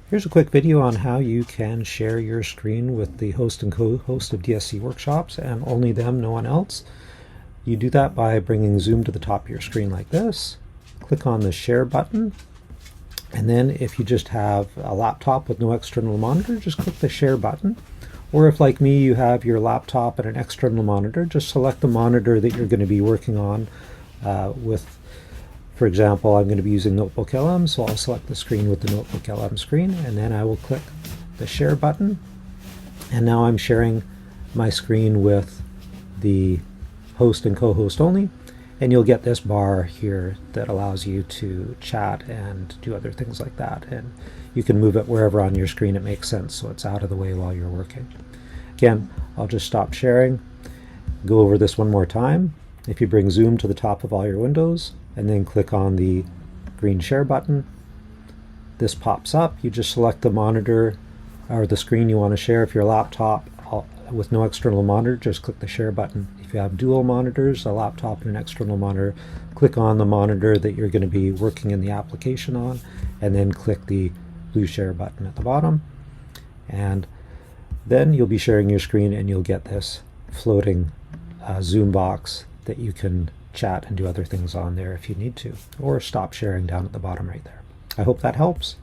Here's a quick video on how you can share your screen with the host and co-host of DSC workshops, and only them, no one else. You do that by bringing Zoom to the top of your screen like this. Click on the share button, and then if you just have a laptop with no external monitor, just click the share button. Or if, like me, you have your laptop and an external monitor, just select the monitor that you're going to be working on with. For example, I'm going to be using Notebook LM, so I'll select the screen with the Notebook LM screen, and then I will click the share button. And now I'm sharing my screen with the host and co-host only, and you'll get this bar here that allows you to chat and do other things like that. And you can move it wherever on your screen it makes sense, so it's out of the way while you're working. Again, I'll just stop sharing, go over this one more time. If you bring Zoom to the top of all your windows, and then click on the green share button, this pops up. You just select the monitor or the screen you want to share. If your laptop with no external monitor, just click the share button. If you have dual monitors, a laptop and an external monitor, click on the monitor that you're going to be working in the application on, and then click the blue share button at the bottom. And then you'll be sharing your screen, and you'll get this floating Zoom box that you can chat and do other things on there if you need to, or stop sharing down at the bottom right there. I hope that helps.